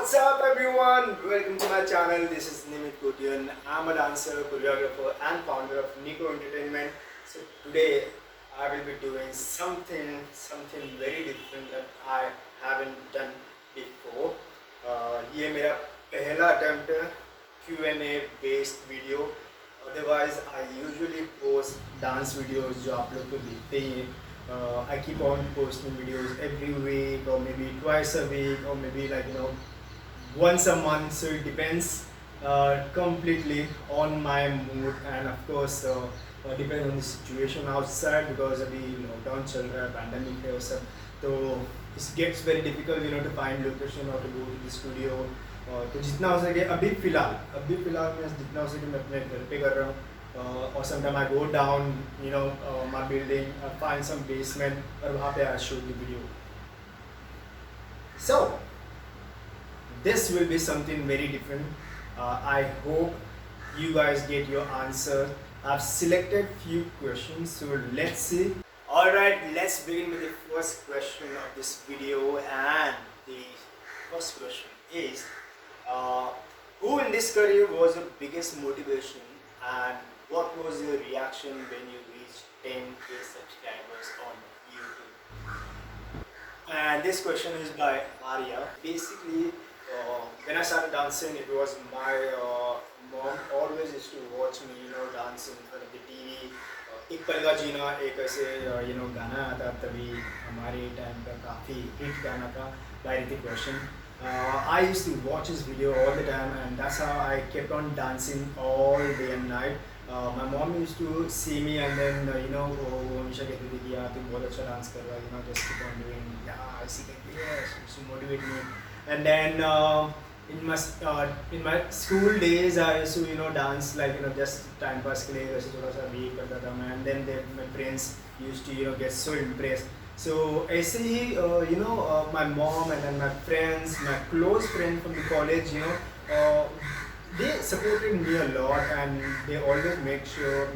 What's up everyone? Welcome to my channel. This is Nimit Kotian. I'm a dancer, choreographer and founder of Nico Entertainment. So today I will be doing something very different that I haven't done before. ये मेरा पहला attempt है Q&A based video. Otherwise I usually post dance videos जो आप लोग तो देखते ही हैं. I keep on posting videos every week or maybe twice a week or maybe once a month, so it depends completely on my mood and of course depends on the situation outside because अभी lockdown चल रहा है, pandemic है वो सब, तो it gets very difficult to find location or to go to the studio. तो जितना हो सके अभी फ़िलहाल मैं जितना हो सके मैं अपने घर पे कर रहा हूँ. Or sometimes I go down, my building, I find some basement और वहाँ पे I shoot the video. So this will be something very different. I hope you guys get your answer. I've selected few questions, so let's see. Alright, let's begin with the first question of this video, and the first question is who in this career was your biggest motivation and what was your reaction when you reached 10k subscribers on YouTube? And this question is by Arya. Basically, when I started dancing, it was my mom always used to watch me, dance in front of the TV. एक पल का जीना एक ऐसे गाना आता तभी हमारे time का काफ़ी हिट गाना था by Hrithik Roshan. I used to watch his video all the time and that's how I kept on dancing all day and night. My mom used to see me and then वो हमेशा कहती थी कि यार तुम बहुत अच्छा dance कर रहा है, just keep on doing, yeah, she used to motivate me. And then in my school days I used to dance just time pass के लिए वैसे थोड़ा सा भी करता था मैं. And then my friends used to get so impressed. So ऐसे ही my mom and then my friends, my close friend from the college, they supported me a lot and they always made sure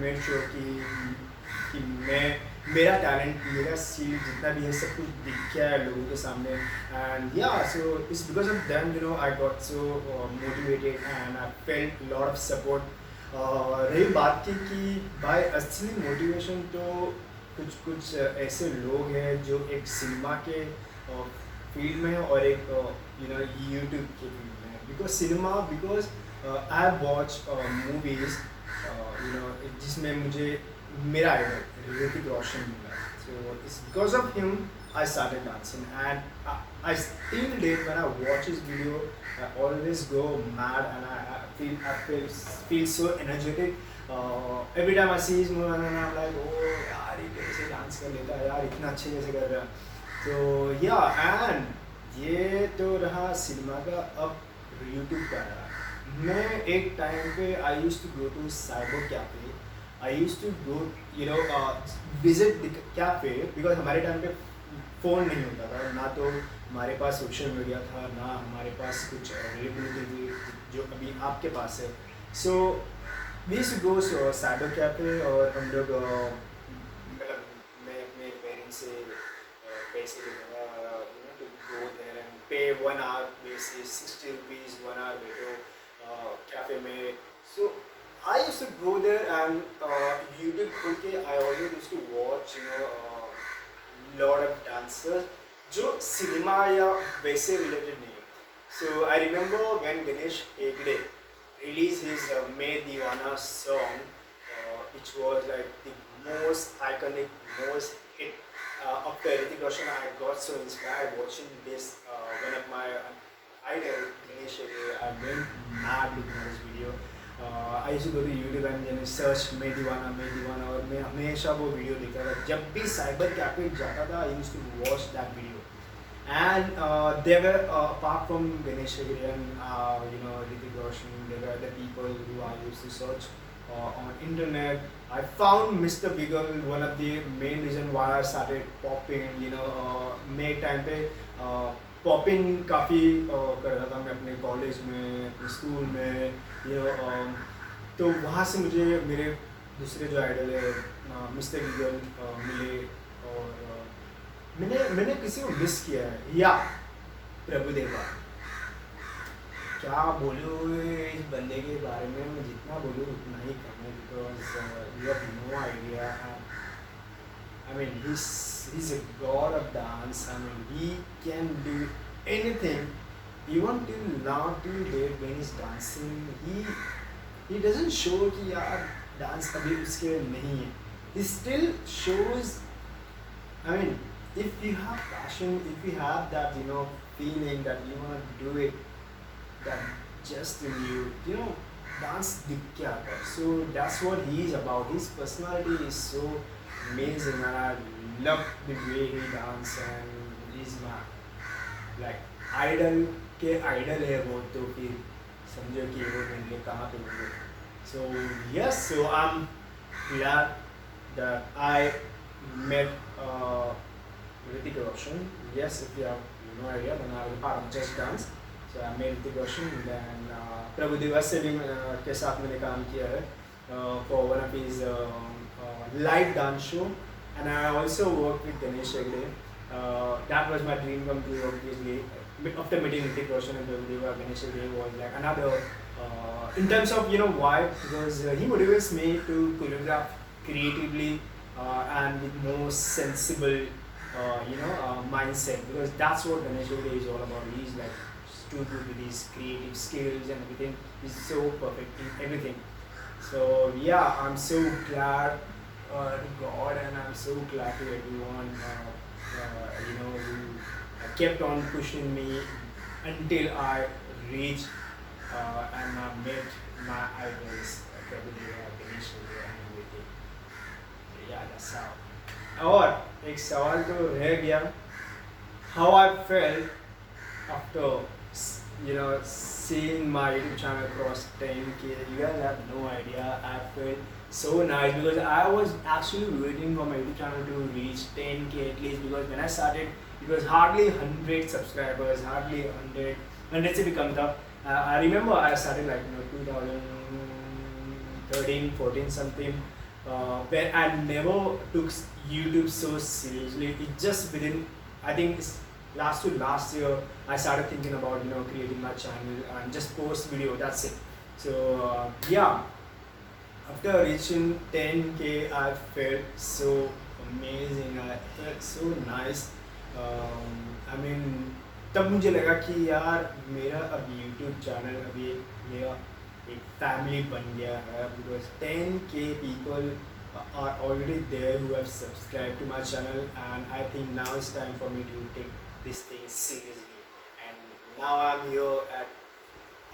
कि मेरा talent, मेरा skill जितना भी है सब कुछ दिख गया है लोगों के सामने. एंड या so it's because of them I got so motivated and I felt lot of support. रही बात की कि भाई असली मोटिवेशन तो कुछ ऐसे लोग हैं जो एक सिनेमा के फील्ड में और एक यूट्यूब के फील्ड में. बिकॉज आई वॉच मूवीज़ जिसमें मुझे मेरा आइडल ऋतिक रोशन मिला. So it's because of him I started dancing and I still did. When I watch his video I always go mad and I feel so energetic. Every time I see his movie and I'm like, oh यार ये कैसे dance कर लेता है यार, इतना अच्छे कैसे कर रहा है. So yeah, and ये तो रहा सिनेमा का. अब यूट्यूब का रहा. मैं एक टाइम पे I used to go to cyber cafe. I used to go, visit the cafe because हमारे टाइम पे फ़ोन नहीं होता था, ना तो हमारे पास सोशल मीडिया था, ना हमारे पास कुछ अवेलेबिलिटी थी जो अभी आपके पास है. So we used to go cyber cafe और हम लोग मतलब मैं अपने पेरेंट्स से पैसे लेता टू गो देयर एंड पे 1 आवर बेसिस 60 रुपीज़ 1 आवर बैठो कैफे में. सो I used to go there and YouTube खोल I always used to watch lot of dancers जो सिनेमा या वैसे related नहीं. So I remember when Ganesh Hegde released his Main Deewana song, which was like the most iconic, most hit after Hrithik Roshan. I got so inspired watching this. One of my idol Ganesh Hegde, I went mad looking at this video. I used to go to YouTube and search Main Deewana और मैं हमेशा वो video देखता था. जब भी cyber cafe जाता था I used to watch that video. And there were apart from Ganesh Hegde and Hrithik Roshan, there were other people who I used to search on internet. I found Mr. Biggle, one of the main reason why I started popping. मैं एक time पे popping काफ़ी करता था मैं अपने college में, अपने स्कूल में, तो वहाँ से मुझे मेरे दूसरे जो आइडल है मिस्टर गिगल मिले. और मैंने किसी को मिस किया है, या प्रभुदेवा. क्या बोलूँ इस बंदे के बारे में, मैं जितना बोलूँ उतना ही कम है, because you have no idea. I mean, he's a god of dance. I mean, he can do anything. Even till now, till date, when he's dancing, he doesn't show कि यार dance कभी उसके नहीं है. He still shows. I mean, if you have passion, if you have that feeling that you want to do it, that just in you know, dance दिख के आता है. So that's what he is about. His personality is so amazing, and I love the way he dance, and he's my like idol के idol है वो, तो फिर समझो कि वो मेरे लिए कहाँ पे होंगे. So yes, so I'm glad that I met Hrithik Roshan. Yes, if you have no idea, then I was a part of Just Dance. So I met Hrithik Roshan, then Prabhudev Selim के साथ मैंने काम किया है for one of his live dance show, and I also worked with Ganesh Hegde. That was my dream come true, obviously. After meeting Hrithik Roshan and Prabhudev, Ganesh Hegde was like another in terms of why, because he motivates me to choreograph creatively and with more sensible mindset, because that's what Ganesh Hegde is all about. He's like too good with his creative skills and everything. He's so perfect in everything. So yeah, I'm so glad to God, and I'm so glad to everyone who kept on pushing me until I reached and I met my idols, Prabhudev, Ganesh Hegde and everything. So yeah, that's how. और एक सवाल तो रह गया, how I felt after seeing my YouTube channel cross 10k. You guys have no idea. I felt so nice, because I was actually waiting for my YouTube channel to reach 10k at least, because when I started it was hardly 100 subscribers, hardly 100 से भी कम था. I remember I started like 2013, 14 something, where I never took YouTube so seriously. It just within, I think it's last year, I started thinking about creating my channel and just post video. That's it. So yeah, after reaching 10k, I felt so amazing. I felt so nice. I mean, तब मुझे लगा कि यार मेरा अब YouTube channel अभी मेरा एक फैमिली बन गया है, because 10k people are already there who have subscribed to my channel, and I think now it's time for me to take this thing seriously. And now I'm here at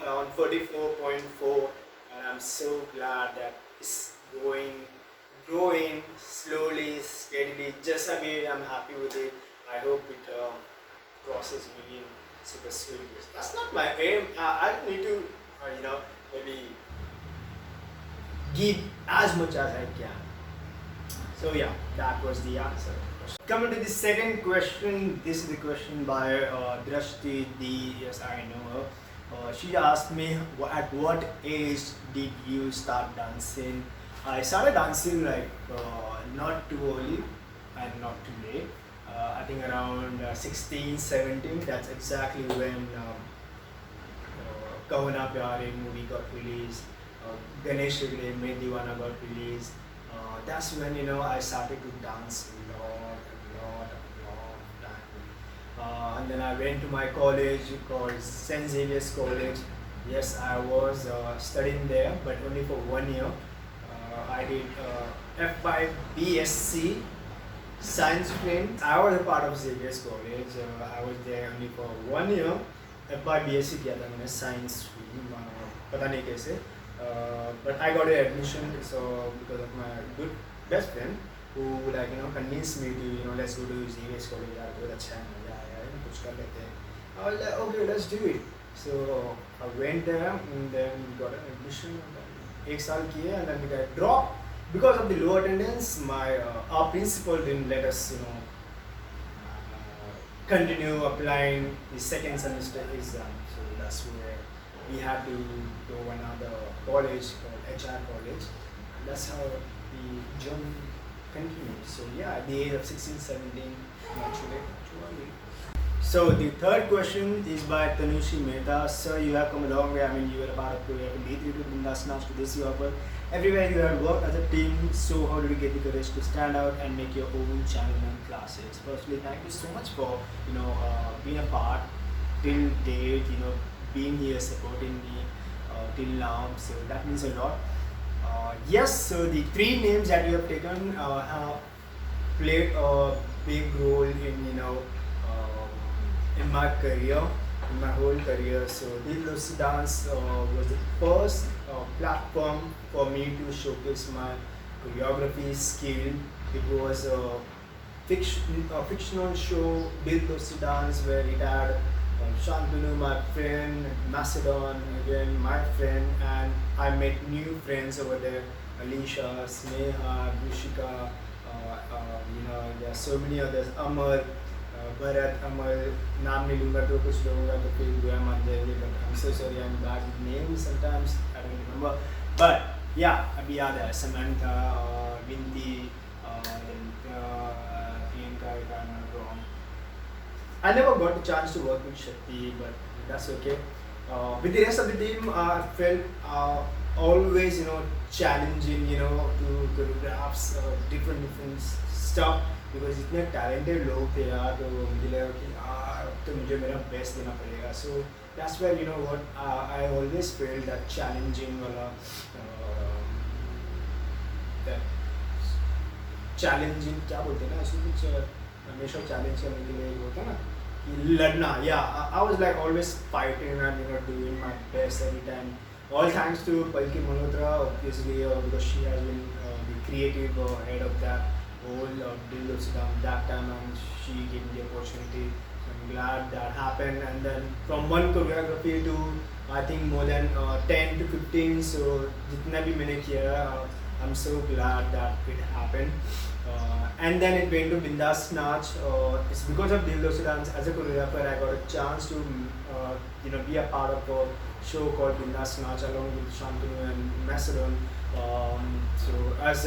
around 44.4, and I'm so glad that it's growing slowly, steadily. Just a bit, I'm happy with it. I hope it crosses million super soon. That's not my aim. I don't need to, maybe give as much as I can. So yeah, that was the answer. Coming to the second question, this is the question by Drashti D. Yes, I know her. She asked me, at what age did you start dancing? I started dancing like not too early and not too late. I think around 16, 17. That's exactly when Kahuna Pyare movie got released. Ganesh Hegde Main Deewana got released. That's when I started to dance a lot of time. And then I went to my college called St. Xavier's College. Yes, I was studying there, but only for 1 year. I did F5 BSc Science stream. I was a part of Xavier's College. I was there only for 1 year. F5 BSc किया था मैंने Science stream. पता नहीं कैसे. But I got an admission, so because of my good best friend who convinced me to let's go to Xavier's College. यार बहुत अच्छा है, मजा आया है, कुछ कर लेते हैं. I was like, okay, let's do it. So I went there and then got an admission. एक साल किए and then we got dropped because of the low attendance. Our principal didn't let us continue applying the second semester exam. So that's where we had to go another college called HR college. And that's how the journey continued. So yeah, at the age of 16, 17, not too late, not too early. So the third question is by Tanushi Mehta. Sir, you have come a long way. I mean, you were a part of Korea, lead you to Bindas Nash to this offer. Everywhere you have worked as a team. So how did you get the courage to stand out and make your own channel and classes? Firstly, thank you so much for being a part till date. Being here supporting me till now. So that means a lot. Yes. So the three names that you have taken have played a big role in in my career, in my whole career. So Dil Dosti Dance was the first platform for me to showcase my choreography skill. It was a fictional show, Dil Dosti Dance, where it had Shantanu, my friend, Macedon, again my friend, and I met new friends over there. Alicia, Sneha, Brushika, there are so many others. Amar, Bharat, Amal, नाम नहीं लूँगा तो कुछ लोगों का तो फिर बुरा मान जाएंगे. But I'm so sorry, I'm bad with names sometimes. I don't remember. But yeah, अभी याद है. Samantha, Vinti, then Priyanka, if I'm not wrong. I never got a chance to work with Shakti, but that's okay. With the rest of the team, I felt always, challenging, to choreographs, different stuff. Because इतने talented लोग थे यार, तो मुझे लगा कि यार अब तो मुझे मेरा बेस्ट देना पड़ेगा. So that's where what I always feel that challenging वाला चैलेंजिंग क्या बोलते हैं ना, उसमें कुछ हमेशा चैलेंज करने के लिए होता है ना कि लड़ना. या I was like always fighting and doing my best every time. All thanks to Palki Malhotra, obviously, because she has been the creative head of that whole Dil Dosti Dance that time, and she gave me the opportunity. So I'm glad that happened. And then from one choreography to I think more than 10 to 15. So jitna bhi maine kiya, I'm so glad that it happened. And then it went to Bindas Nach. It's because of Dil Dosti Dance as a choreographer I got a chance to be a part of a show called Bindas Nach along with Shantanu and Macedon. So as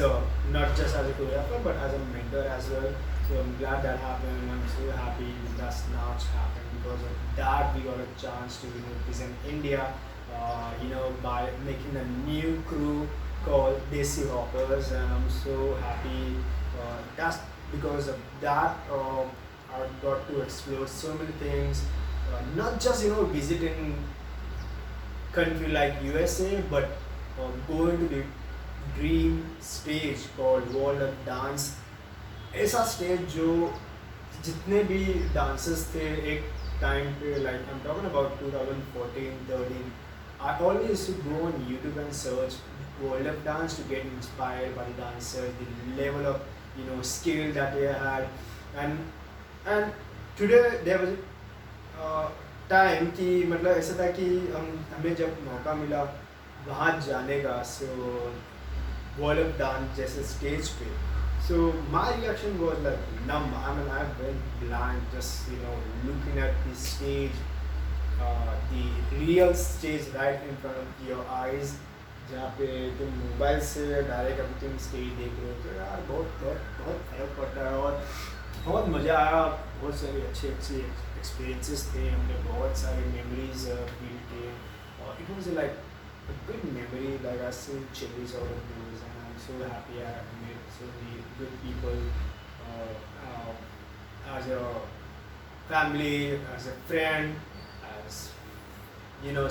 not just as a choreographer but as a mentor as well. So I'm glad that happened. I'm so happy Bindas Nach happened. Because of that we got a chance to represent India by making a new crew called Desi Hoppers, and I'm so happy. That's because of that I got to explore so many things, not just visiting country like USA, but going to the dream stage called World of Dance. ऐसा stage जो जितने भी dancers थे एक time पे, like I'm talking about 2014, 13, I always used to go on YouTube and search World of Dance to get inspired by the dancers, the level of skill that they had, and today there was time कि मतलब ऐसा था कि हमें जब मौका मिला वहाँ जाने का, सो वर्ल्ड ऑफ डांस जैसे स्टेज पे, so my reaction was like numb. I mean, I went blind just looking at the stage, the real stage right in front of your eyes, जहाँ पे तुम मोबाइल से direct अभी तुम stage देख रहे हो. तो यार बहुत बहुत बहुत फर्क पड़ता है और बहुत मज़ा आया. बहुत सारे अच्छे एक्सपीरियंसेस थे, हमने बहुत सारे मेमोरीज फील किए, और it was like a good memory. Like I still cherish all of those, and I'm so happy I have met so many good people as a family, as a friend, as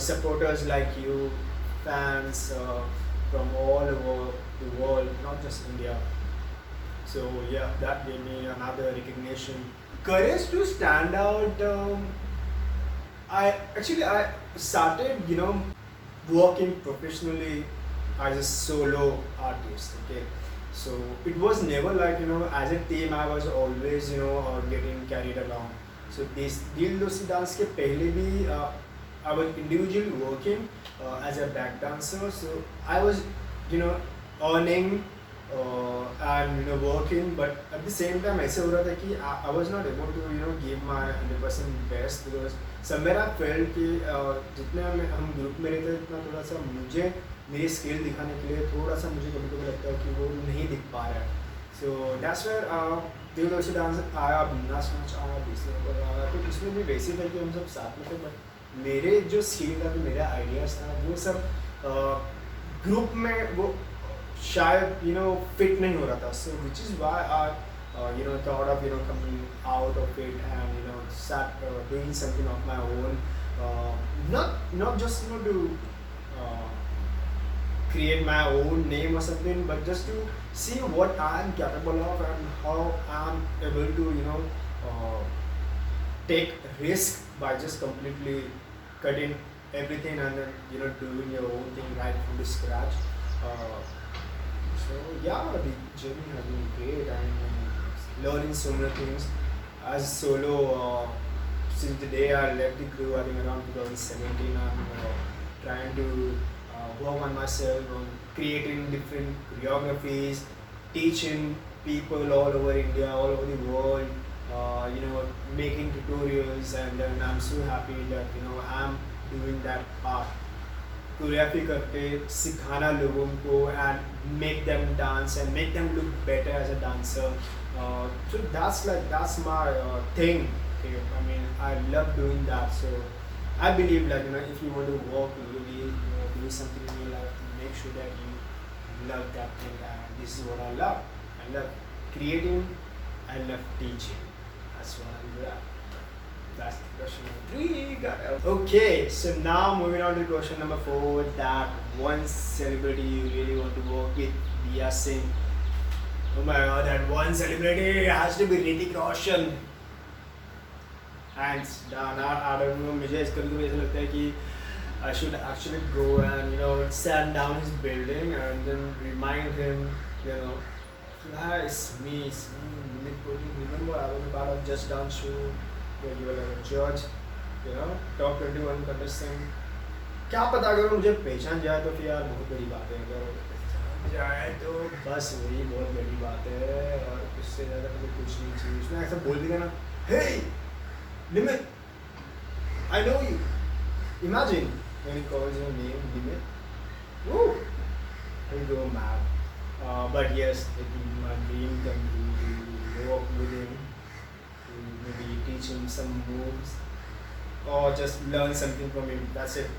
supporters like you, fans from all over the world, not just India. So yeah, that gave me another recognition. Courage to stand out. I started working professionally as a solo artist. Okay, so it was never like as a team I was always getting carried along. So this Dil Dosti Dance के पहले भी I was individually working as a back dancer. So I was earning and working, but at the same time ऐसे हो रहा था कि I was not able to give my 100% best, because somewhere I felt कि जितना हम group में रहते उतना थोड़ा सा मुझे मेरी स्किल दिखाने के लिए थोड़ा सा मुझे कभी कभी लगता है कि वो नहीं दिख पा रहा है. So that's where they will also dance आया नाचना चाहा दूसरे को आया, तो उसमें भी वैसे था कि हम सब साथ में थे, बट मेरे जो स्किल था, जो मेरा आइडियाज़ था, वो सब ग्रुप में वो शायद फिट नहीं हो रहा था. So which is why I thought of coming out of it and start doing something of my own. Not just to uh, create my own name or something, but just to see what I'm capable of and how I'm able to take risk by just completely cutting everything and then doing your own thing right from the scratch. Uh, so yeah, the journey has been great and learning so many things as solo. Since the day I left the crew, I think around 2017, I'm trying to work on myself, on creating different choreographies, teaching people all over India, all over the world, making tutorials, and then I'm so happy that I'm doing that part. Choreography करके सिखाना लोगों को and make them dance and make them look better as a dancer. So that's my thing. Okay? I mean, I love doing that. So I believe like if you want to work really do something in your life, make sure that you love that thing. And this is what I love. I love creating. I love teaching. That's what I'm good at. That's question number 3. Got it. Okay, so now moving on to question number 4. That one celebrity you really want to work with, Dia Singh. Oh my god, that one celebrity has to be Hrithik Roshan. Hands down. I don't know, मुझे इसका भी ऐसा लगता है कि I should actually go and stand down his building and then remind him, it's me. Remember I was a part of Just Dance show where you were like a judge, top 21 contestant. क्या पता अगर वो मुझे पहचान जाए तो फिर यार बहुत बड़ी बात है, अगर पहचान जाए तो बस वही बहुत बड़ी बात है, और उससे ज़्यादा मुझे कुछ नहीं चाहिए. उसने ऐसा बोल दिया ना, hey Limit, I know you. Imagine when he calls your name Limit. Woo! He'll go mad. But yes, it will be my dream come to walk with him, to maybe teach him some moves, or just learn something from him. That's it.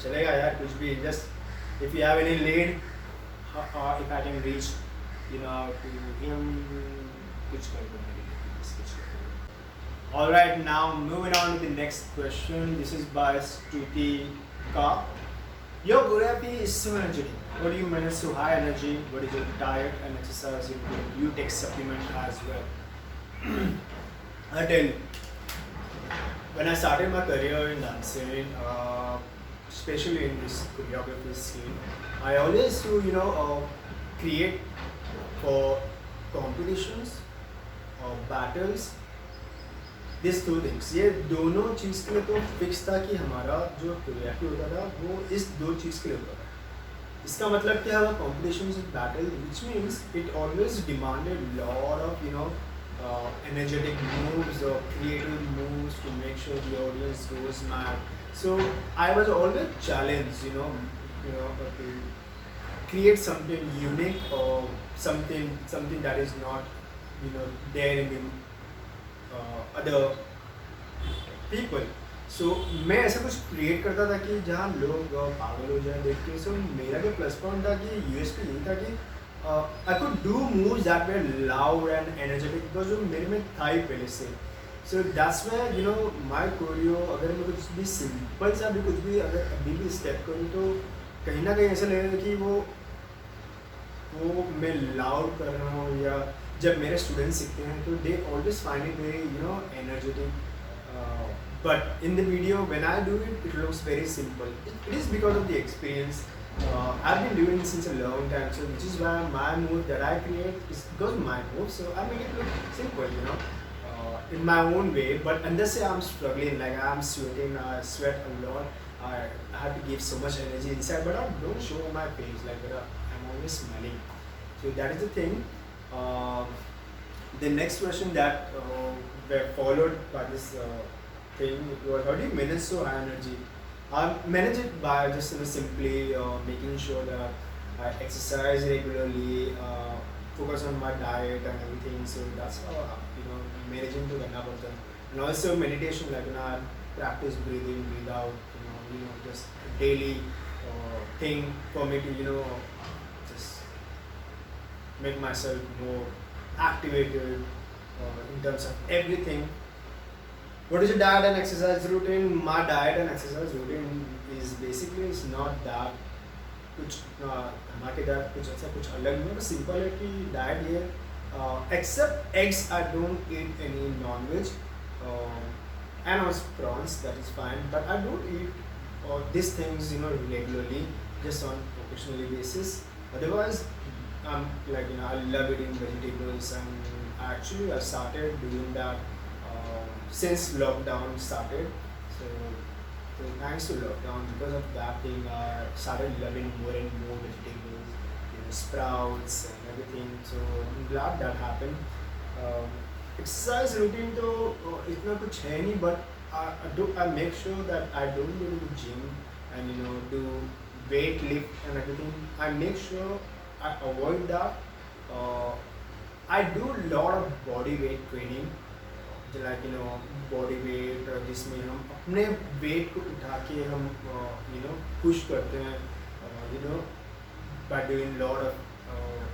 चलेगा यार कुछ भी. Just if you have any lead, if I can reach, to him, कुछ कर दो मेरे लिए, कुछ कर दो. All right, now moving on to the next question. This is by Stuti Ka. Your choreography is so energetic. What do you manage so high energy? What is your diet and exercise? You take supplement as well. I tell you, when I started my career in dancing, especially in this choreography scene, I always do create for competitions or battles. This two things, ये दोनों चीज़ के लिए तो fix था कि हमारा जो choreography होता था वो इस दो चीज़ के लिए होता था. इसका मतलब क्या है, competition battle, which means it always demanded lot of energetic moves or creative moves to make sure the audience goes mad. So I was always challenged, to create something unique or something that is not, there in the other people. So मैं ऐसा कुछ create करता था कि जहाँ लोग पागल हो जाए देख के. सो मेरा जो प्लस पॉइंट था कि यूएसपी यही था कि I could do moves that were loud and energetic, because जो मेरे में था ही पहले से. So that's where my choreo, अगर मैं कुछ भी सिंपल सा भी कुछ भी अगर अभी भी स्टेप करूँ तो कहीं ना कहीं ऐसा लगेगा कि वो मैं लाउड कर रहा हूँ. या जब मेरे स्टूडेंट्स सीखते हैं तो they always find it very energetic, but in the video when I do it it looks very simple. It is because of the experience. I've been doing it since a long time, so which is why my move that I create is because my move, so I make it look simple, in my own way. But unless say I'm struggling, like I'm sweating, I sweat a lot, I have to give so much energy inside, but I don't show my face, like I'm always smiling. So that is the thing. The next question that were followed by this thing was, how do you manage so high energy? I manage it by just simply making sure that I exercise regularly, focus on my diet and everything. So that's how managing to करना पड़ता है. And also meditation, like I practice breathing, breathe out. Just daily thing for me to just make myself more activated in terms of everything. What is your diet and exercise routine? My diet and exercise routine is basically it's not that कुछ धमाकेदार कुछ ऐसा कुछ अलग नहीं है, बस simple है कि डाइट ये except eggs I don't eat any non veg and also prawns, that is fine, but I don't eat these things regularly, just on occasionally basis. Otherwise like I love eating vegetables, and actually I started doing that since lockdown started. So thanks to lockdown, because of that thing, I started loving more and more vegetables, sprouts and everything. So I'm glad that happened. Exercise routine तो इतना कुछ है नहीं, but I make sure that I don't go to the gym and do weight lift and everything. I make sure I avoid that. I do a lot of body weight training, like body weight, जिसमें हम अपने wait को उठा के हम push करते हैं by doing lot of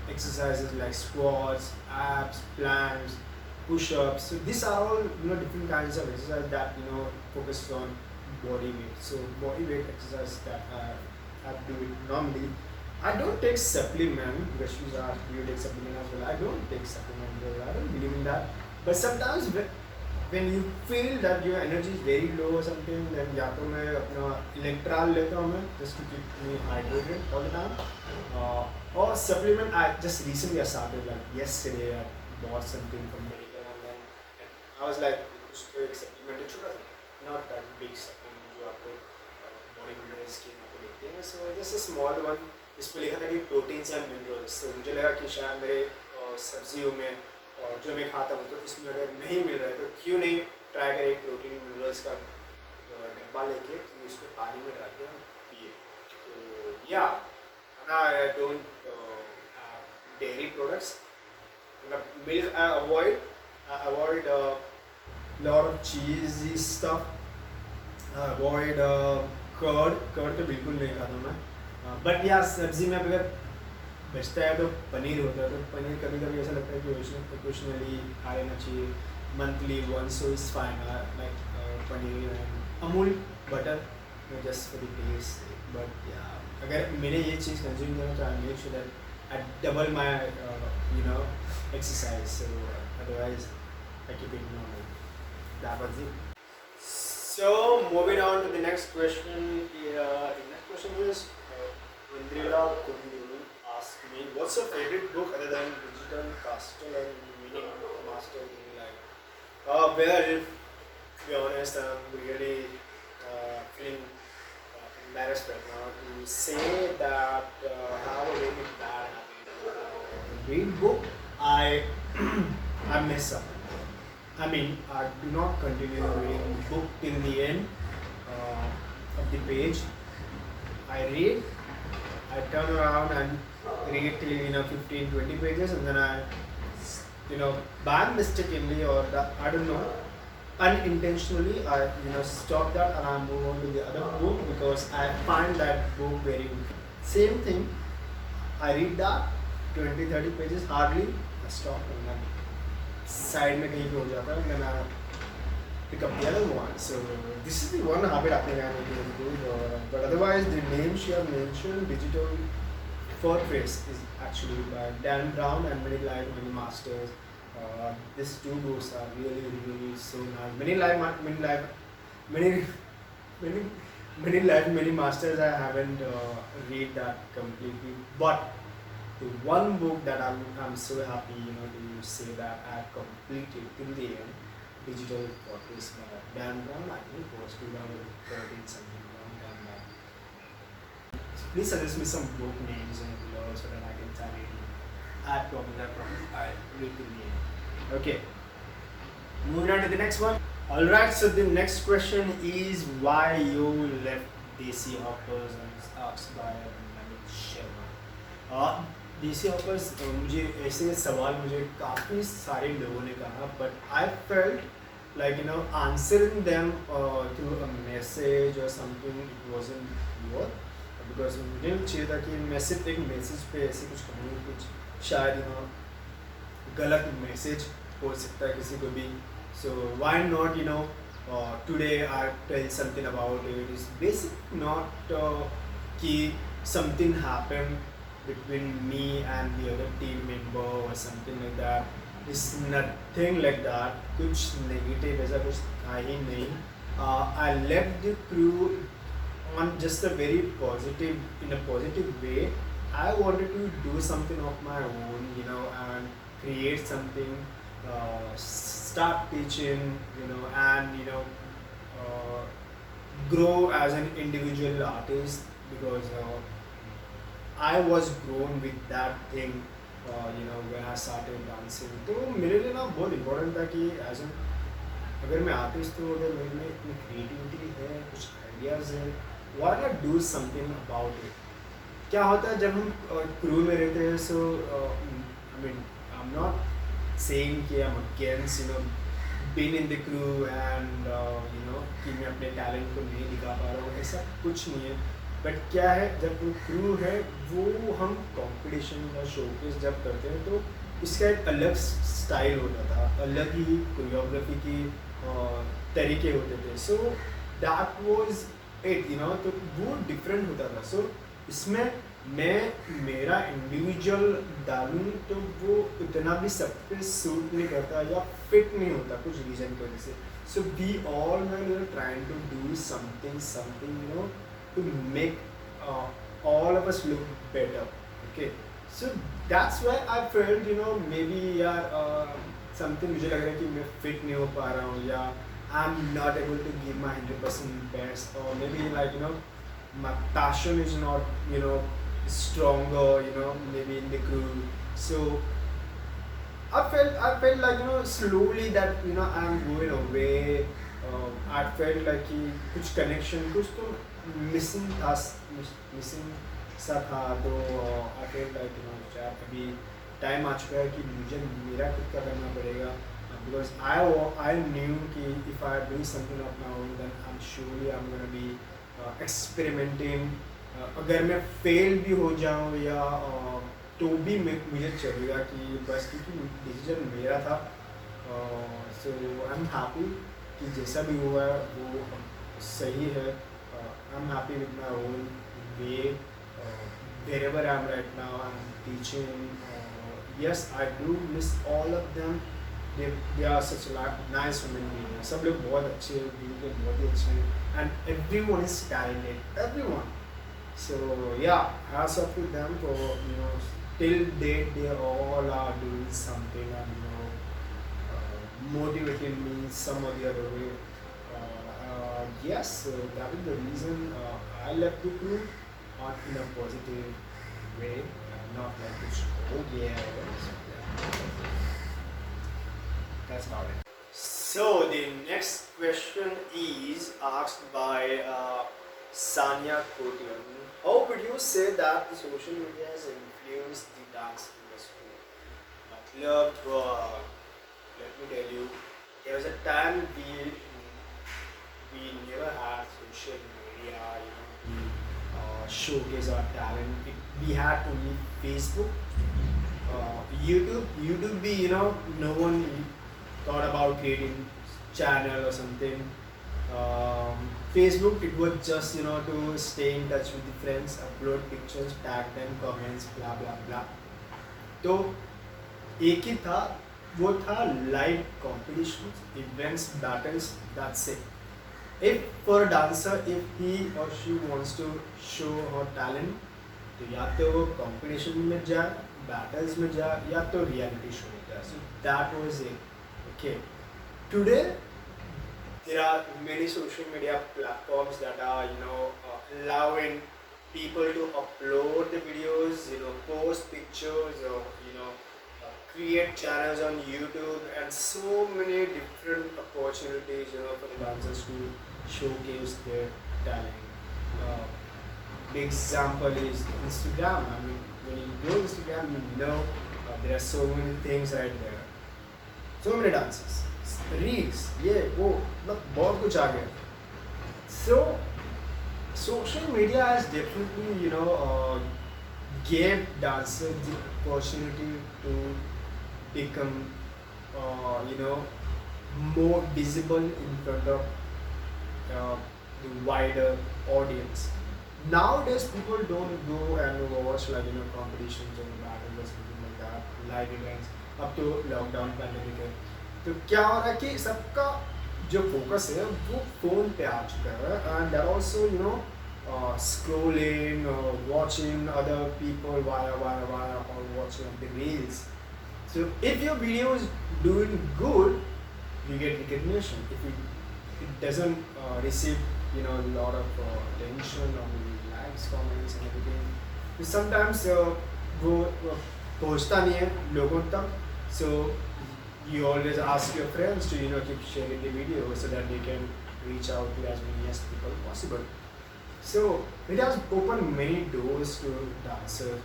exercises like squats, abs, planks, push-ups. So these are all different kinds of exercise that focuses on body weight. So body weight exercise that I do it normally. I don't take supplement, because she's asked, do you take supplement as well? I don't take supplement because I don't believe in that. But sometimes when you feel that your energy is very low or something, then या तो मैं अपना Electral लेता हूँ मैं, just to keep me hydrated all the time. Or supplement, I just recently I started, like yesterday I bought something from medical, and I was like, उसको एक supplement है छोटा सा, not that big supplement जो आपको body builders के यहाँ पे देते हैं. So just a small one, इस पे लिखा था कि proteins and minerals. तो मुझे लगा कि शायद मेरे सब्जियों में और जो मैं खाता हूँ तो इसमें अगर नहीं मिल रहा है तो क्यों नहीं ट्राई करें एक प्रोटीन मिनरल्स का डब्बा लेके तो उसको पानी में डाल के पिए. तो या I don't dairy products, milk I avoid lot of cheesy stuff, avoid curd तो बिल्कुल नहीं खाता मैं. बट या सब्जी में अगर बचता है तो पनीर होता है, तो पनीर कभी कभी ऐसा लगता है कि ओकेशनली खा लेना चाहिए, monthly once, so it's fine. Like paneer and Amul butter just for the taste. But या अगर मैंने ये चीज़ कंज्यूम किया तो I make sure that I double my exercise. So otherwise I keep it normal. That was it. So moving on to the next question. The next question is Indira Kunduru asked me, what's your favorite book other than Digital Castle and Meaning Master Meaning Life? Well, to be honest, I'm really feeling embarrassed right now to say that I have a really bad habit. Read book, I mess up. I mean, I do not continue reading book till the end of the page. I read, I turn around and read till 15-20 pages, and then I by mistakenly or I don't know, unintentionally I stop that and I move on to the other book because I find that book very good. Same thing, I read that 20-30 pages hardly, I stop and then side में कहीं पे हो जाता है, and then I pick up the other one. So this is the one habit आपने कहा नहीं कि good, but otherwise the name she has mentioned, Digital Fortress, is actually by Dan Brown and Many Life Many Masters. These two books are really so nice. Many Life Many Masters I haven't read that completely, but the one book that I'm so happy to say that I completed till the end, Digital Fortress by Dan Brown. I think it was 2013 something, long time back. So please suggest me some book names and below so that I can tell you. I promise I read till the end. Okay. Moving on to the next one. Alright, so the next question is why you left Desi Hoppers and asked by Manish Sharma. DC offers मुझे ऐसे सवाल मुझे काफ़ी सारे लोगों ने कहा, but I felt like answering them through a message और something, it wasn't worth, because मुझे चाहिए था कि मैं सिर्फ एक मैसेज पे ऐसे कुछ कहूँ, कुछ शायद गलत मैसेज हो सकता है किसी को भी. So why not today I tell something about it. Is basic not कि something happened between me and the other team member or something like that. It's nothing like that. कुछ negative ऐसा कुछ था ही नहीं. I left the crew on just a very positive, in a positive way. I wanted to do something of my own, and create something, start teaching, and uh, grow as an individual artist, because I was grown with that thing, when I started dancing. तो मेरे लिए ना बहुत important था कि as an, अगर मैं artist हूँ, अगर मेरे में इतनी क्रिएटिविटी है, कुछ आइडियाज़ हैं, why not do something about it. क्या होता है जब हम क्रू में रहते हैं, so I mean I am not saying कि I am against being in the crew and कि मैं अपने टैलेंट को नहीं दिखा पा रहा हूँ, ऐसा कुछ नहीं है. बट क्या है, जब वो क्रू है, वो हम कंपटीशन या शोकेस जब करते हैं, तो इसका एक अलग स्टाइल होता था, अलग ही कोरियोग्राफी की तरीके होते थे. सो दैट वाज इट, तो वो डिफरेंट होता था. सो इसमें मैं मेरा इंडिविजुअल डालूँ तो वो इतना भी सब पे सूट नहीं करता या फिट नहीं होता कुछ रीज़न की वजह से. So we all were trying to do something to make all of us look better. Okay, so that's why I felt maybe something मुझे लग रहा है कि मैं fit नहीं हो पा रहा हूँ, या I'm not able to give my 100% best, or maybe my passion is not stronger, maybe in the crew. So I felt like slowly that I'm going away. I felt like कि कुछ connection, कुछ तो missing सा था. तो I feel like शायद अभी time आ चुका है कि मुझे मेरा खुद का करना पड़ेगा, बिकॉज आई न्यू कि if I do something of my own, then I am surely I am gonna be experimenting. अगर मैं फेल भी हो जाऊँ या तो भी मुझे चलेगा, कि बस क्योंकि डिसीजन मेरा था. सो आई एम हैप्पी कि जैसा भी हुआ है वो सही है. I'm happy with my own way. Wherever I am right now, I'm teaching. Yes, I do miss all of them. They are such nice human beings. सब लोग बहुत अच्छे हैं, दिल के बहुत ही अच्छे हैं, and everyone is talented. Everyone. So yeah, hats off to them for till date they all are doing something and motivating me some or the other way. Yes, that is the reason I left the crew, not in a positive way, not like it's oh yeah, that's about it. So the next question is asked by Sanya Kotian. How would you say that the social media has influenced the dance industry? Matlab, let me tell you, there was a time we never had social media, showcase our talent. We had only Facebook, YouTube be, no one thought about creating channel or something. Facebook, it was just, to stay in touch with the friends, upload pictures, tag them, comments, blah blah blah. तो एक ही था, वो था live competitions, events, battles, that's it. If for a dancer, if he or she wants to show her talent, तो या तो वो competition में जाए, battles में जाए, या तो reality show में जाए. So that was it. Okay. Today there are many social media platforms that are allowing people to upload the videos, post pictures, or create channels on YouTube, and so many different opportunities for the dancers to showcase their talent. The example is Instagram. I mean, when you go Instagram, you know there are so many things right there. So many dances, reels, ये वो मतलब बहुत कुछ आ गया. So social media has definitely gave dancers the opportunity to become more visible in front of the wider audience. Nowadays, people don't go and watch competitions or battles or something like that, live events. अब तो lockdown pandemic है, तो क्या हो रहा है कि सबका जो फोकस है वो फोन पे आ चुका है, and they're also scrolling or watching other people via or watching the reels. So if your video is doing good, you get recognition. If it doesn't receive a lot of attention or likes, comments and everything, तो sometimes वो पहुँचता नहीं है लोगों तक. So you always ask your friends to keep sharing the video so that they can reach out to as many as people possible. So it has opened many doors to dancers.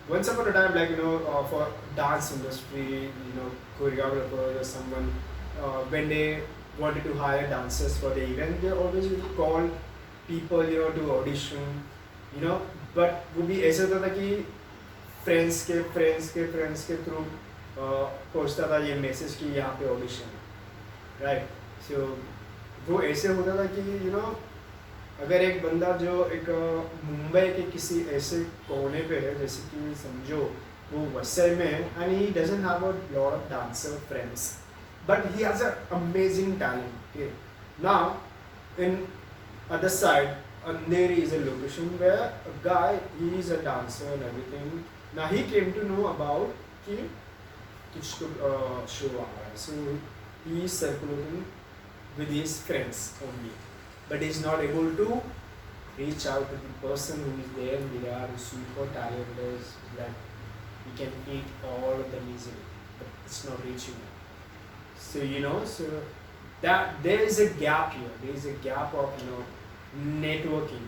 Once upon a time, for dance industry, choreographers or someone, when they wanted to hire dancers for the event, they always call people, to audition, but वो भी ऐसा होता था कि friends के through पहुँचता था ये मैसेज कि यहाँ पे ऑडिशन, राइट. सो वो ऐसे होता था कि अगर एक बंदा जो एक मुंबई के किसी ऐसे कोने पे है, जैसे कि समझो वो वसई में है, and he doesn't have a lot of dancer friends, but he has a amazing talent. Okay, now in other side Andheri is a location where a guy, he is a dancer and everything. Now he came to know about कि कुछ तो show आ रहा है, so he is circulating with his friends only, but he is not able to reach out to the person who is there in Virar, who is super talented, that he can eat all of them easily, but it's not reaching. So so that there is a gap here. There is a gap of networking.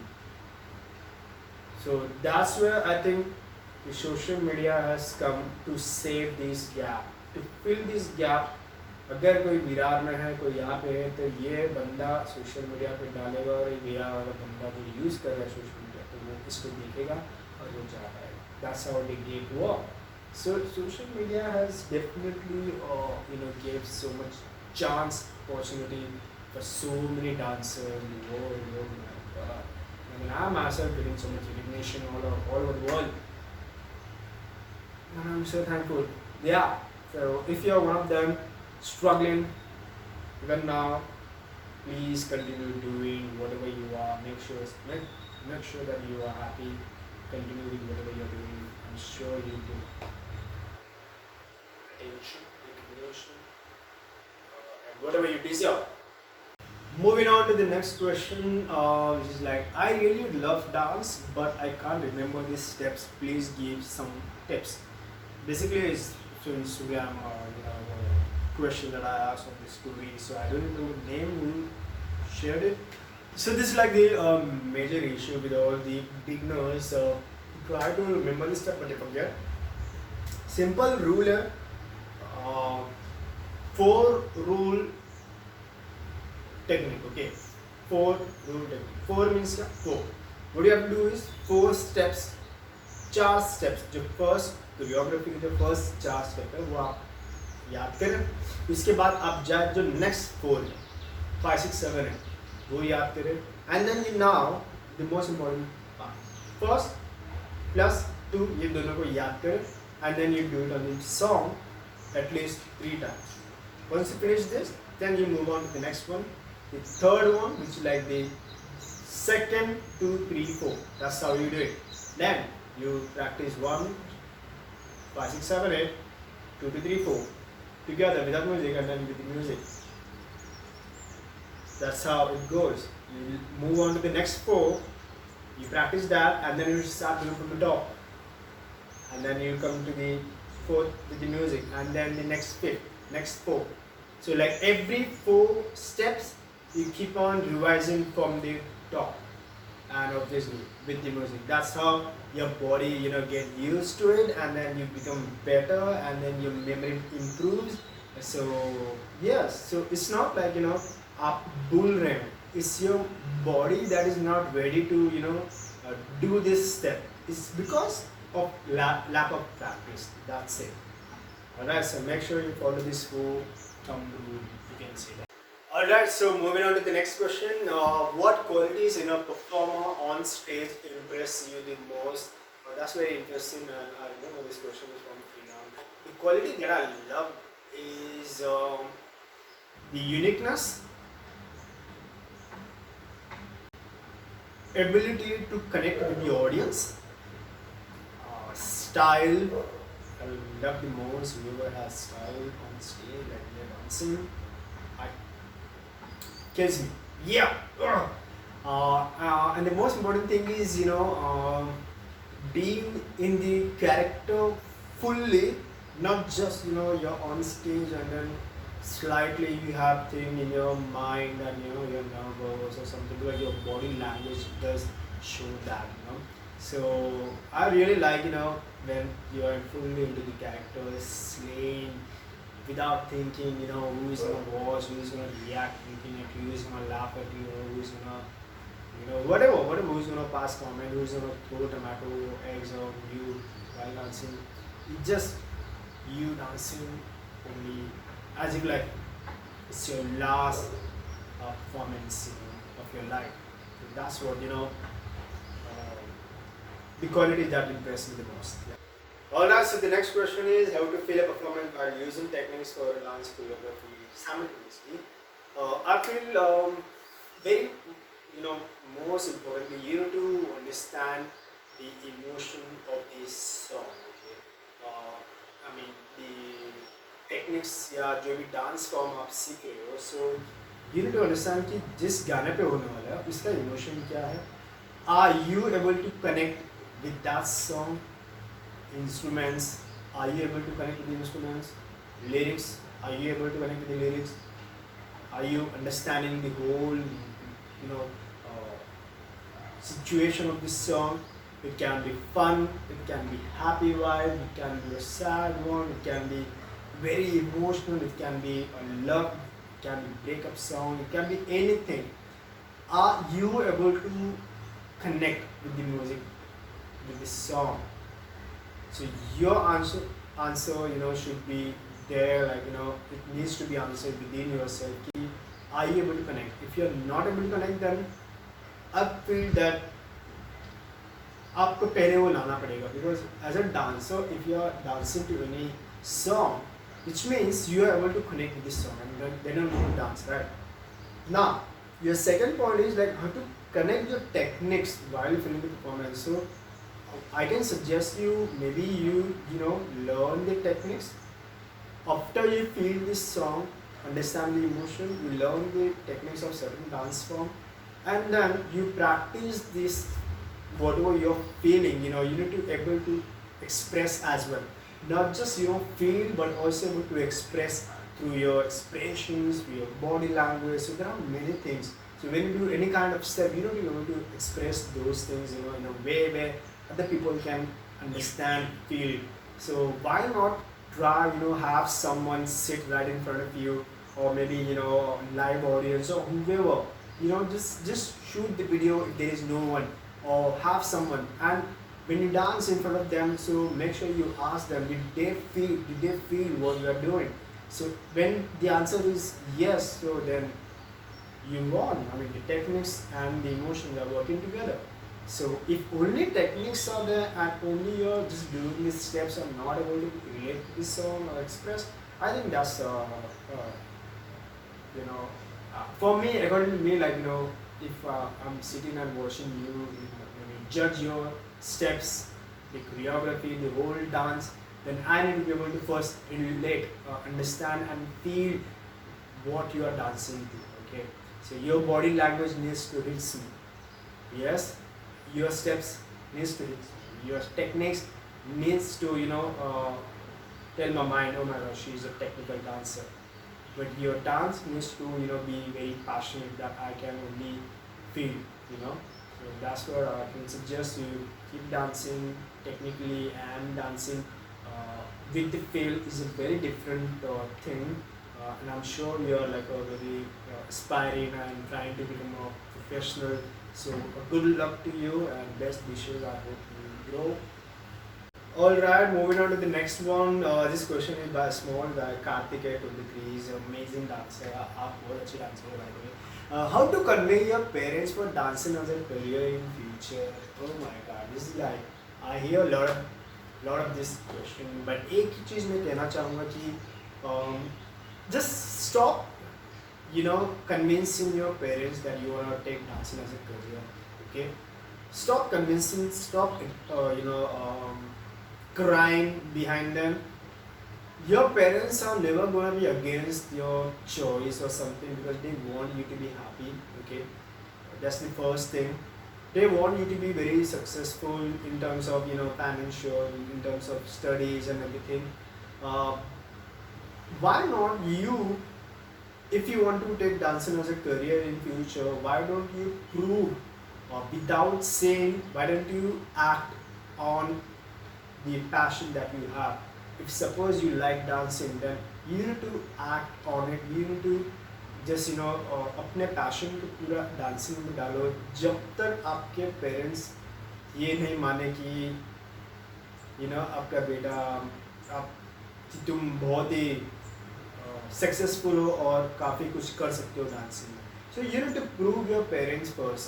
So that's where I think the social media has come to save this gap, to fill this gap. अगर कोई विरार में है, कोई यहाँ पे है, तो ये बंदा सोशल मीडिया पे डालेगा और ये विरार वाला बंदा जो यूज़ कर रहा है सोशल मीडिया, तो वो इसको देखेगा और वो जा पाएगा. That's how they get work. So social media has definitely gave so much chance, opportunity for so many dancers in the world. Oh my God. I mean, I'm myself getting so much recognition all over the world. And I'm so thankful. Yeah. So if you're one of them struggling even now, please continue doing whatever you are. Make sure that you are happy. Continue with whatever you're doing. I'm sure you do. Attention, recognition, and whatever you deserve. Moving on to the next question, which is like, I really love dance, but I can't remember the steps. Please give some tips. Basically, it's to Instagram question that I asked on the story, so I don't know the name who shared it. So this is like the major issue with all the beginners. Try to remember this step, but they forget. Simple rule है, 4 rule technique. Okay, 4 rule technique. 4 means क्या? 4. What you have to do is 4 steps, 4 steps. जो first choreography के जो first 4 step है वो आप याद करें. इसके बाद आप जाए जो next 4 है, 5, 6, 7 है, वो याद करें. And then you now the most important part. First plus 2 ये दोनों को याद करें, and then you do it on each song at least 3 times. Once you finish this, then you move on to the next one. The third one, which is like the second 2, 3, 4. That's how you do it. Then you practice 1, 5, 6, 7, 8, 2, 3, 4 together without music, and then with the music. That's how it goes. You move on to the next 4. You practice that, and then you start doing from the top. And then you come to the 4th with the music, and then the next 5th, next 4. So like every 4 steps, you keep on revising from the top. and obviously with the music. That's how your body, get used to it, and then you become better, and then your memory improves. So yes, so it's not like a bull run. It's your body that is not ready to do this step. It's because of lack of practice. That's it. Alright, so make sure you follow this full thumb rule. You can say that. Alright, so moving on to the next question. What qualities in a performer on stage impress you the most? That's very interesting, and I know this question is from Freeman. The quality that I love is the uniqueness, ability to connect with the audience, style. I love the most whoever has style on stage, like they're dancing. I kills me. Yeah. And the most important thing is, being in the character fully, not just, you're on stage and then slightly you have thing in your mind and, you're nervous or something, like your body language does show that, So I really like, when you're fully into the character, slaying, without thinking, who is gonna watch, who is gonna react, looking at you, who is gonna laugh at you, who is gonna, whatever, who's gonna pass comment, who's gonna throw tomato eggs on you while dancing. It's just you dancing only, as if like it's your last performance, of your life. So that's what the quality that impressed me the most. Yeah. Alright, so the next question is how to feel a performance while using techniques for dance choreography simultaneously. I feel very, most importantly, you need to understand the emotion of this song. Okay? I mean, the techniques या जो भी dance form आप सीख रहे हो, so you need to understand कि जिस गाने पे होने वाला है उसका emotion क्या है. Are you able to connect with that song? Instruments, are you able to connect with the instruments? Lyrics, are you able to connect with the lyrics? Are you understanding the whole situation of this song? It can be fun, it can be happy vibe, it can be a sad one, it can be very emotional, it can be a love, it can be breakup song, it can be anything. Are you able to connect with the music, with the song? So your answer, should be there, like, it needs to be answered within yourself. Are you able to connect? If you're not able to connect, then I feel that आपको पहले वो लाना पड़ेगा, because as a dancer, if you are dancing to any song, which means you are able to connect with this song, and then you will dance, right? Now, your second point is like how to connect your techniques while filming the performance. So I can suggest you, maybe you learn the techniques after you feel this song, understand the emotion, you learn the techniques of certain dance form, and then you practice this whatever you're feeling. You need to able to express as well, not just feel, but also able to express through your expressions, through your body language. So there are many things. So when you do any kind of step, you're able to express those things in a way where other people can understand, feel. So why not try, have someone sit right in front of you, or maybe live audience or whoever, just shoot the video if there is no one, or have someone, and when you dance in front of them, so make sure you ask them, did they feel what you are doing? So when the answer is yes, so then you won. I mean, the techniques and the emotions are working together. So if only techniques are there and only you're just doing these steps and not able to relate to this song or express, I think that's for me, according to me, like if I'm sitting and watching you, judge your steps, the choreography, the whole dance, then I need to be able to first relate, understand and feel what you are dancing to. Okay, so your body language needs to reach me. Yes, your steps needs to reach me. Your techniques needs to tell my mind, oh my gosh, she is a technical dancer. But your dance needs to be very passionate, that I can only feel. So that's what I can suggest you. Keep dancing technically, and dancing with the feel is a very different thing. And I'm sure you're like already aspiring and trying to become a professional. So good luck to you and best wishes. I hope you grow. Alright, moving on to the next one. This question is by a small guy, Karthikeya 23. He's an amazing dancer. आप बहुत अच्छी dancer हो by the way. How to convey your parents for dancing as a career in future? Oh my God, this is like I hear a lot of this question. But एक ही चीज़ मैं कहना चाहूँगा कि just stop, convincing your parents that you want to take dancing as a career. Okay, stop convincing. Stop, crying behind them. Your parents are never going to be against your choice or something because they want you to be happy. Okay, that's the first thing. They want you to be very successful in terms of financial, in terms of studies and everything. uh, why not you, if you want to take dancing as a career in future, why don't you prove, without saying, why don't you act on the passion that you have? If suppose you like dancing, then you need to act on it. You need to just अपने passion को पूरा dancing में डालो जब तक आपके parents ये नहीं माने कि आपका बेटा आप कि तुम बहुत ही सक्सेसफुल हो और काफ़ी कुछ कर सकते हो डांसिंग में. So you need to prove your parents first.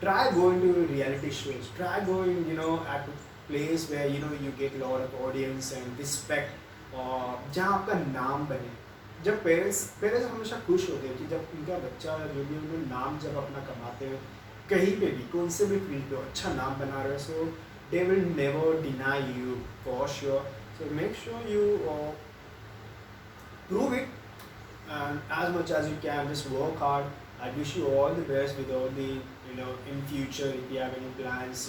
Try going to reality shows. Try going at a place where you get a lot of audience and respect. जहाँ आपका नाम बने. जब पेरेंट्स हमेशा खुश होते हैं कि जब उनका बच्चा जो भी उन्हें नाम जब अपना कमाते हैं कहीं पे भी कौन से भी फील्ड पे अच्छा नाम बना रहे हो. So they will never deny you for sure. So make sure you prove it, and as much as you can, just work hard. I wish you all the best with all the in future if you have any plans.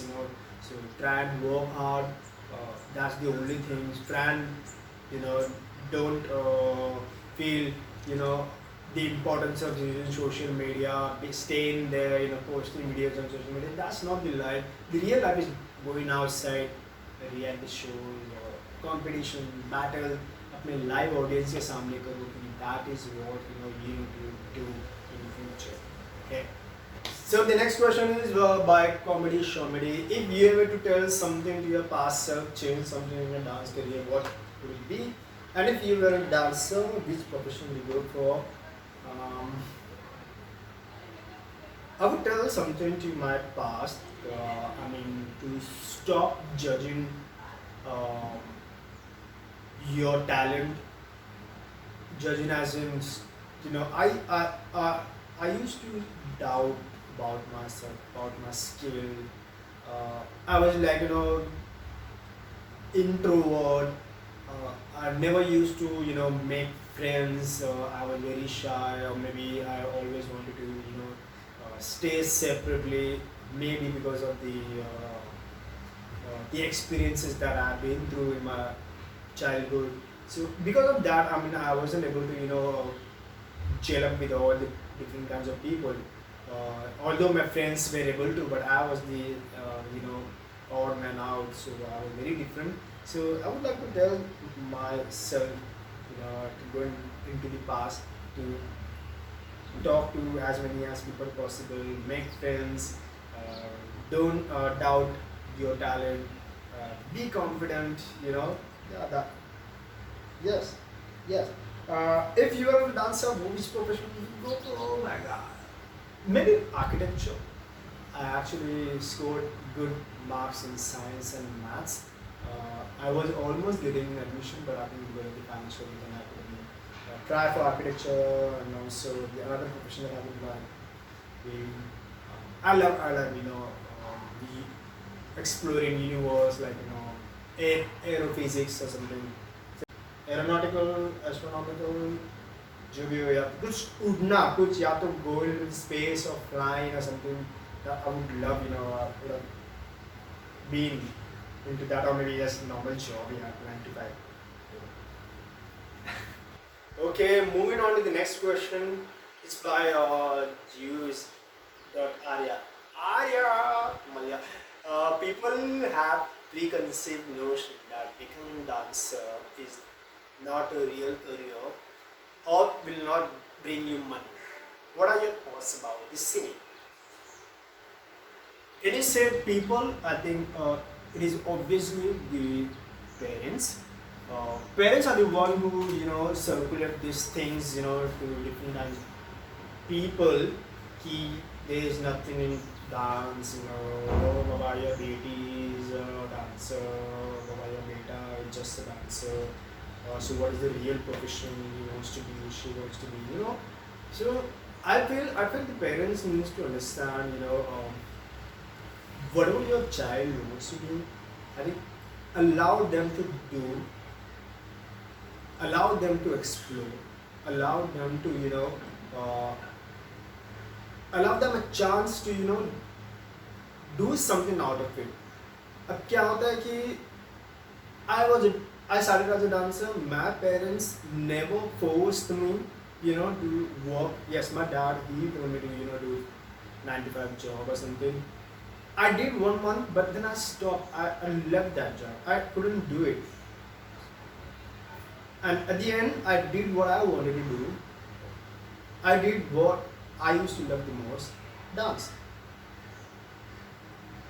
So try and work hard. That's the only thing. Try and don't feel the importance of using social media, staying there, posting videos on social media. That's not the life. The real life is going outside, reality shows or competition, battle. अपने live audience के सामने करो कि that is what you need to do in the future. Okay. So the next question is by Comedy Shomedy. If you were to tell something to your past self, change something in your dance career, what would it be? And if you were a dancer, which profession would you go for? I would tell something to my past. To stop judging your talent. Judging as in, I used to doubt about myself, about my skill. I was like introvert. I never used to make friends. I was very shy, or maybe I always wanted to stay separately. Maybe because of the experiences that I've been through in my childhood. So because of that, I wasn't able to gel up with all the different kinds of people. Although my friends were able to, but I was the odd man out, so I was very different. So I would like to tell myself, to go into the past, to talk to as many as people possible, make friends, don't doubt your talent, be confident. Yeah, that. Yes, yes. If you are a dancer, which profession would you go for? Oh my God. Maybe architecture. I actually scored good marks in science and maths. I was almost getting admission, but I think because of the financial reason I couldn't try for architecture, and also the other profession that I would like. I love the exploring universe, like aerophysics or something. Aeronautical, astronomical, जो भी हो, या कुछ उड़ना, कुछ या तो go into space or flying or something. That I would love, I would have been into that, or maybe just normal job, 9 to 5. Okay, moving on to the next question. It's by Jews. Arya. Arya, Malia. People have preconceived notion that becoming dancer is not a real career or will not bring you money. What are your thoughts about this scene? It is said people, I think it is obviously the parents. Parents are the one who circulate these things to different kinds of people. Ki there is nothing in dance, oh, Baba your beti is a dancer, Baba your beta is just a dancer. So what is the real profession he wants to be, she wants to be. So I feel the parents needs to understand, whatever your child wants to do, I think allow them to do, allow them to explore, allow them to, uh, allow them a chance to, do something out of it. अब क्या होता है कि I was a, I started as a dancer. My parents never forced me, to work. Yes, my dad he told me to do 9 to 5 job or something. I did 1 month, but then I stopped. I left that job. I couldn't do it. And at the end, I did what I wanted to do. I did what I used to love the most, dance.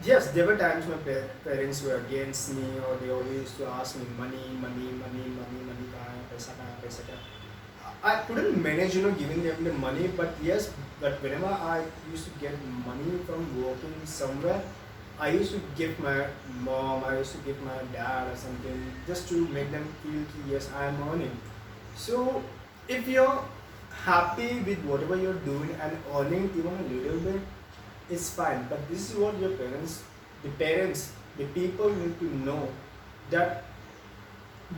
Yes, there were times my parents were against me, or they always used to ask me money, money, money, money, money, kahan hai, paisa kahan. I couldn't manage, giving them the money, but yes, but whenever I used to get money from working somewhere, I used to give my mom, I used to give my dad or something, just to make them feel ki, yes, I am earning. So if you're happy with whatever you're doing and earning even a little bit, it's fine. But this is what your parents, the people need to know that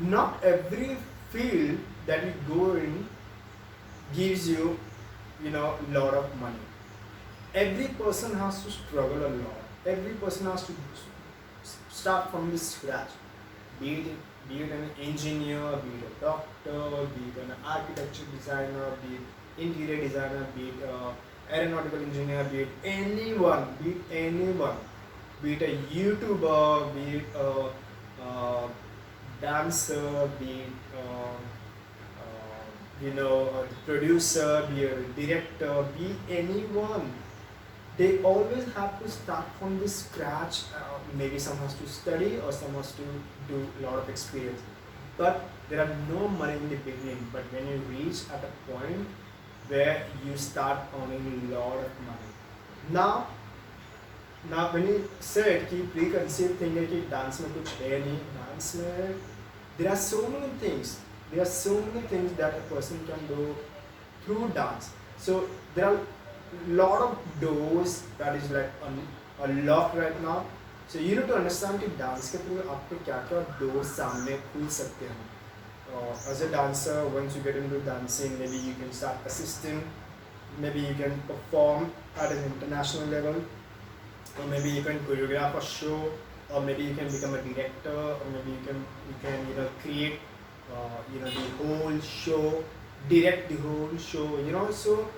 not every field that you go in gives you, lot of money. Every person has to struggle a lot. Every person has to start from the scratch. Be it, be it an engineer, be it a doctor, be it an architecture designer, be it interior designer, be it aeronautical engineer, be it anyone, be it a YouTuber, be it a dancer, be it a producer, be a director, be anyone. They always have to start from the scratch. Maybe some has to study or some has to do a lot of experience. But there are no money in the beginning. But when you reach at a point where you start earning a lot of money. Now when you said कि preconceived thing है कि dance में कुछ है नहीं, dance में there are so many things. There are so many things that a person can do through dance. So there are lot of doors that is like unlocked right now. So you need to understand कि dance के through आपको क्या-क्या doors सामने खुल सकते हैं. As a dancer, once you get into dancing, maybe you can start assisting, maybe you can perform at an international level, or maybe you can choreograph a show, or maybe you can become a director, or maybe you can create the whole show, direct the whole show. So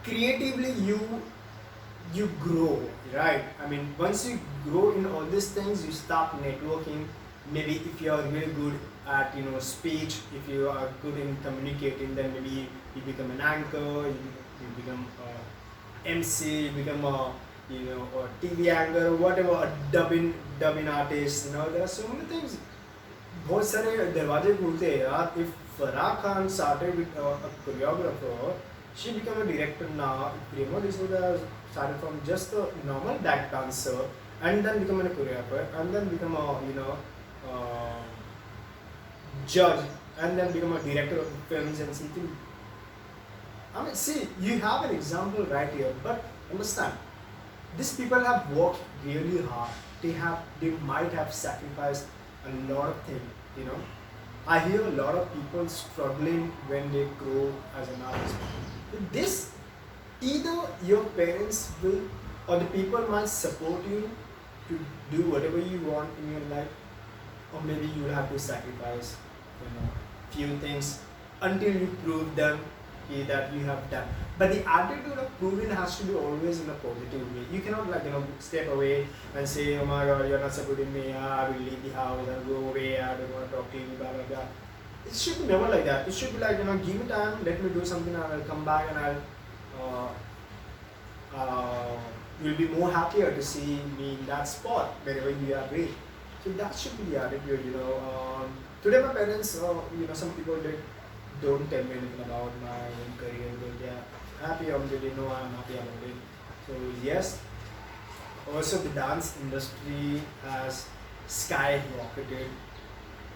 creatively you grow, right? I mean, once you grow in all these things, you start networking. Maybe if you are really good at speech, if you are good in communicating, then maybe you become an anchor, you become a MC, you become a a TV anchor, whatever, a dubbing artist. There are so many things. बहुत सारे दरवाजे खुलते हैं यार. If Farah Khan started with a choreographer, she became a director now. Prema D'Souza started from just a normal back dancer and then become a choreographer and then become a judge and then become a director of films and something. I mean, see, you have an example right here, but understand, these people have worked really hard. They might have sacrificed a lot of things. I hear a lot of people struggling when they grow as an artist. This, either your parents will or the people might support you to do whatever you want in your life, or maybe you will have to sacrifice few things until you prove them that you have done. But the attitude of proving has to be always in a positive way. You cannot step away and say, oh my god, you're not supporting me, I will leave the house and go away, I don't want to talk to you, blah blah blah. It should be never like that. It should be like, give me time, let me do something, and I'll come back and you'll be more happier to see me in that spot wherever you are great. So that should be the attitude. Today my parents, some people don't tell me anything about my own career, but they are happy about it, they know I'm happy about it. So yes, also the dance industry has skyrocketed.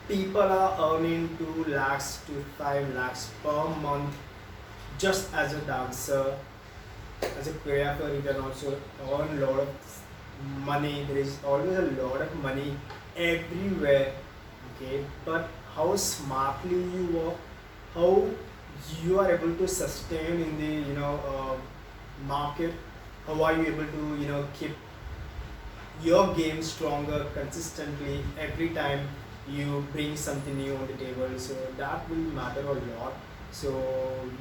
People are earning 2 lakhs to 5 lakhs per month just as a dancer. As a choreographer, you can also earn a lot of money. There is always a lot of money everywhere. Okay, but how smartly you work, how you are able to sustain in the market, how are you able to keep your game stronger consistently every time you bring something new on the table. So that will matter a lot. So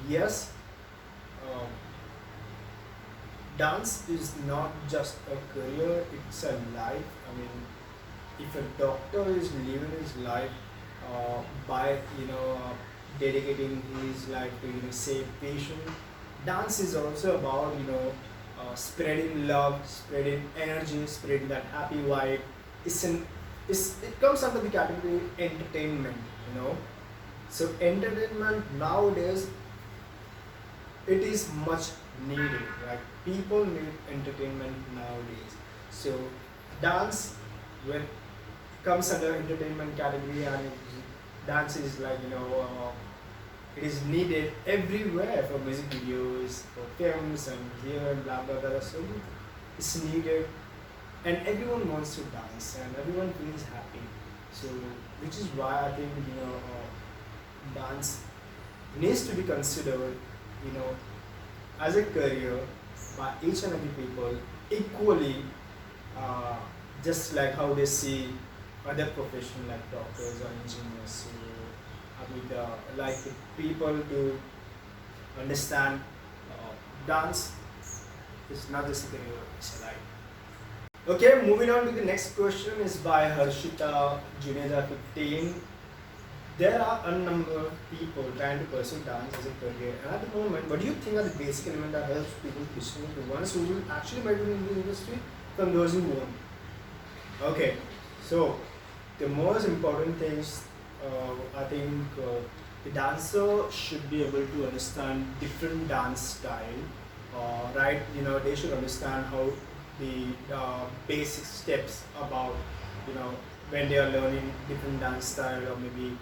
yes, um, dance is not just a career, it's a life. I mean, if a doctor is living his life by dedicating his life to save patient, dance is also about spreading love, spreading energy, spreading that happy vibe. It comes under the category entertainment. So entertainment nowadays, it is much needed, right? People need entertainment nowadays. So dance, when comes under entertainment category, and dance is it is needed everywhere for music videos, for films, and here and blah blah blah. So it's needed, and everyone wants to dance, and everyone feels happy. So which is why I think dance needs to be considered, you know, as a career by each and every people equally, uh, just like how they see other professions like doctors or engineers. So I would like the people to understand dance is not just a career, it's a life. Okay, moving on to the next question is by Harshita Juneja 15. There are a number of people trying to pursue dance as a career, and at the moment, what do you think are the basic elements that helps people distinguish the ones who will actually make it in the industry from those who won't? Okay, so the most important things, I think the dancer should be able to understand different dance style, right? They should understand how the basic steps about, when they are learning different dance style, or maybe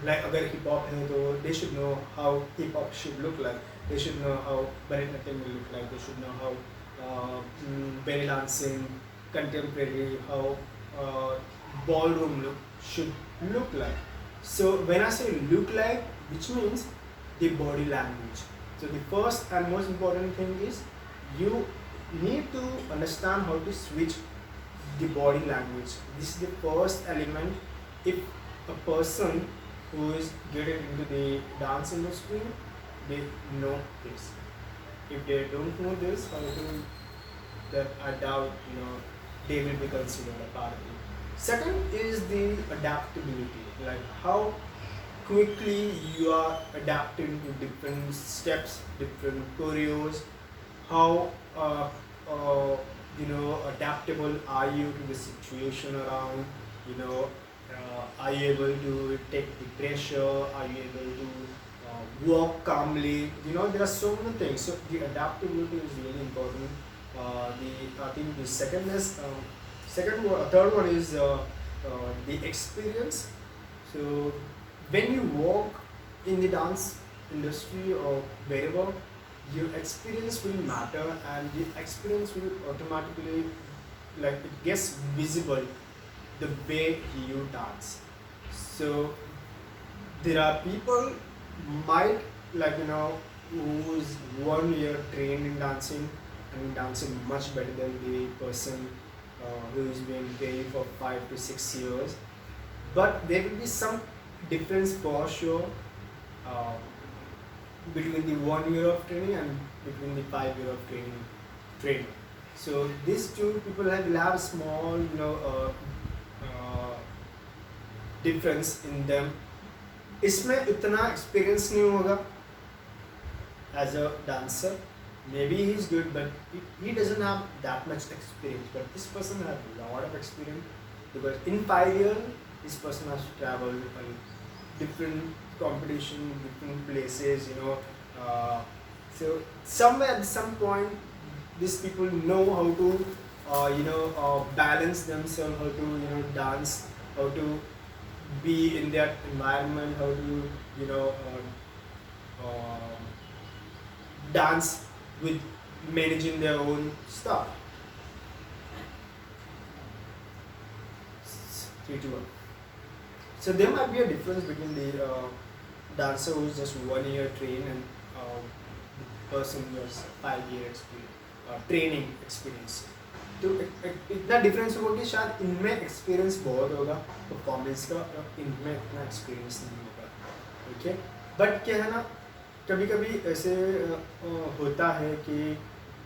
like अगर hip hop है तो they should know how hip hop should look like. They should know how Bharatanatyam will look like. They should know how belly dancing, contemporary, how ballroom should look like. So when I say look like, which means the body language. So the first and most important thing is you need to understand how to switch the body language. This is the first element. If a person who is getting into the dance industry, they know this. If they don't know this, I think that I doubt they will be considered a part of it. Second is the adaptability, like how quickly you are adapting to different steps, different choreos, how adaptable are you to the situation around, are you able to take the pressure, are you able to walk calmly, there are so many things. So the adaptability is really important. I think the third one is the experience. So when you work in the dance industry or wherever, your experience will matter, and the experience will automatically, like, it gets visible the way you dance. So there are people might who's 1 year trained in dancing and dancing much better than the person who's been training for 5 to 6 years, but there will be some difference for sure. between the 1 year of training and between the 5 year of training. So these two people will have small, difference in them. इसमें इतना experience नहीं होगा as a dancer. Maybe he's good, but he doesn't have that much experience. But this person has a lot of experience because in 5 years, this person has traveled different competition, different places. So somewhere at some point, these people know how to balance themselves, how to dance, how to be in that environment, how to dance with managing their own stuff. 3, 2, 1. So there might be a difference between the dancer who's just 1 year trained and the person who has 5 year experience, training experience. तो इतना difference होगा कि शायद इनमें experience बहुत होगा performance का, इनमें इतना एक्सपीरियंस नहीं होगा. ओके, बट क्या है ना, कभी कभी ऐसे होता है कि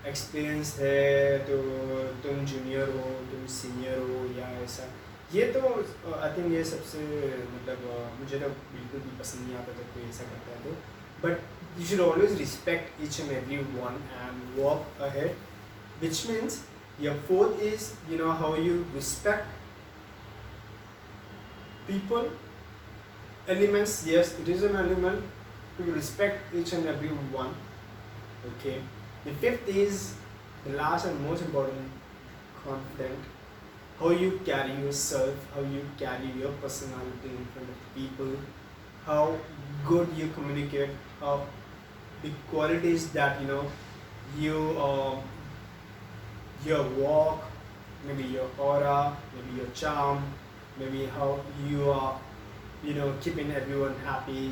एक्सपीरियंस है तो तुम जूनियर हो, तुम सीनियर हो या ऐसा. ये तो आई थिंक ये सबसे मतलब मुझे तो बिल्कुल भी पसंद नहीं आता जब कोई ऐसा करता है. तो but you should always respect each and every one and walk ahead, which means your fourth is how you respect people. Elements, yes, it is an element to respect each and every one. Okay. The fifth is the last and most important, confident. How you carry yourself, how you carry your personality in front of people, how good you communicate, how the qualities that you your walk, maybe your aura, maybe your charm, maybe how you are, keeping everyone happy,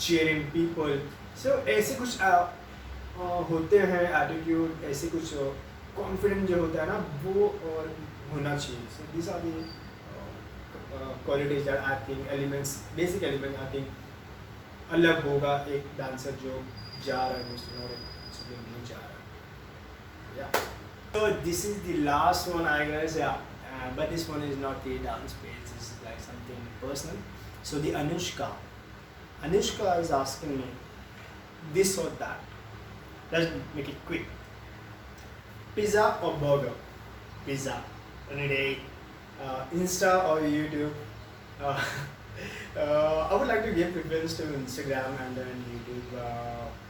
cheering people. So ऐसे कुछ होते हैं attitude, ऐसे कुछ confident जो होता है ना, वो और होना चाहिए. So these are the qualities that I think elements, basic elements I think अलग होगा एक dancer जो जा रहा है दूसरे और जो नहीं जा रहा. Yeah. So this is the last one, I guess. Yeah. But this one is not the dance page. This is like something personal. So the Anushka is asking me this or that. Let's make it quick. Pizza or burger? Pizza. Any day. Insta or YouTube? I would like to give preference to Instagram and then YouTube.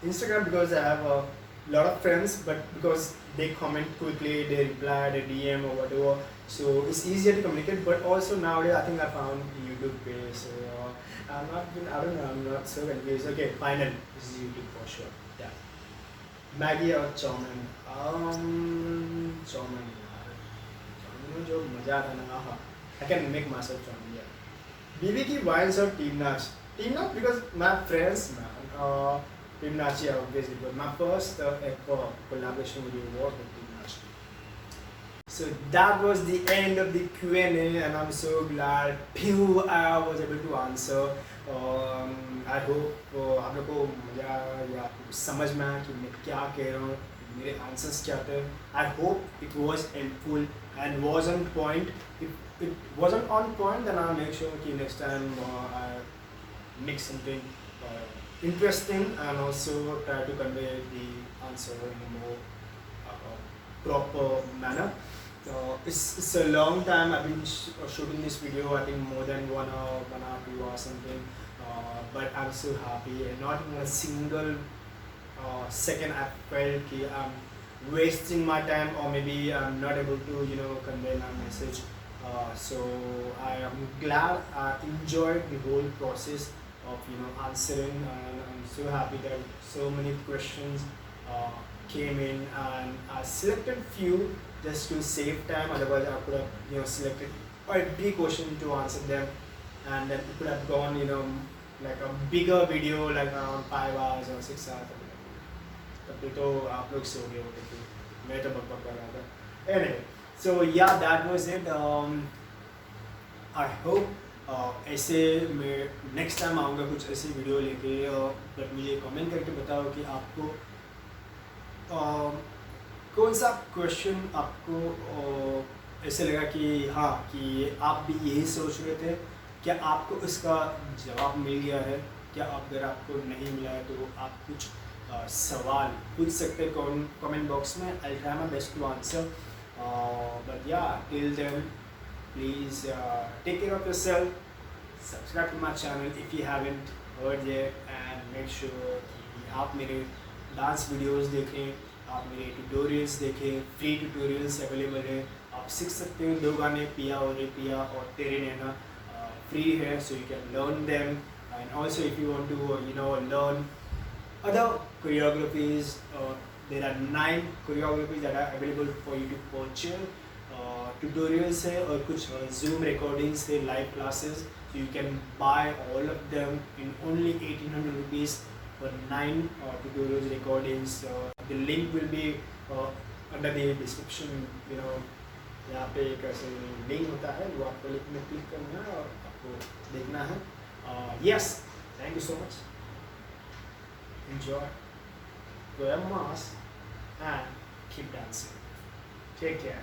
Instagram because I have a lot of friends, but because they comment quickly, they reply, they DM or whatever, so it's easier to communicate. But also nowadays I think I found YouTube page, so I don't know, I'm not so confused. Okay, final, this is YouTube for sure. Yeah. Maggie or Chowmin? Chowmin. Chowmin जो मजा आता है ना, I can make myself Chowmin. Yeah. BB की Vines or Team Natch? Team Natch because my friends, man. Team Natch, yeah, obviously, but my first ever collaboration video was with Team Natch. So that was the end of the Q&A, and I'm so glad I was able to answer. I hope आप लोग को मजा या समझ में आया कि मैं क्या कह रहा हूँ, मेरे आंसर्स क्या थे. I hope it was helpful and was on point. If it wasn't on point, then I'll make sure कि next time I make something interesting and also try to convey the answer in a more proper manner. It's a long time I've been shooting this video. I think more than 1 hour, 1 hour, 2 hours something. But I'm so happy, and not in a single second I felt that I'm wasting my time or maybe I'm not able to convey my message. So I am glad I enjoyed the whole process of answering, and I'm so happy that so many questions came in, and I selected few just to save time. Otherwise I could have selected every question to answer them, and then it could have gone like a bigger video like around 5 hours or 6 hours. तब तो आप लोग सो गए होते थे, मैं तो बकबक कर रहा था. Anyway, so yeah, that was it. I hope ऐसे मैं नेक्स्ट टाइम आऊँगा कुछ ऐसी वीडियो लेके, बट मुझे कमेंट करके बताओ कि आपको कौन सा क्वेश्चन आपको ऐसे लगा कि हाँ कि आप भी यही सोच रहे थे, क्या आपको इसका जवाब मिल गया है, क्या अगर आपको नहीं मिला है तो आप कुछ सवाल पूछ सकते हैं कमेंट बॉक्स में. I try my best to answer, but yeah till then please take care of yourself, subscribe to my channel if you haven't heard yet, and make sure कि आप मेरे डांस वीडियोस देखें, आप मेरे tutorials देखें. Free tutorials available है, आप सीख सकते हैं 2 गाने पिया और रे पिया और तेरे नैना फ्री है, so you can learn them. And also if you want to learn other choreographies, there are 9 choreographies that are available for you to purchase. Tutorials है और कुछ Zoom recordings है, live classes, so you can buy all of them in only 1800 rupees for 9 tutorials recordings. The link will be under the description. यहाँ पे एक ऐसे link होता है, वो आपको लिंक में क्लिक करना है और आपको देखना है. Yes, thank you so much. Enjoy, wear a mask, and keep dancing. Take care.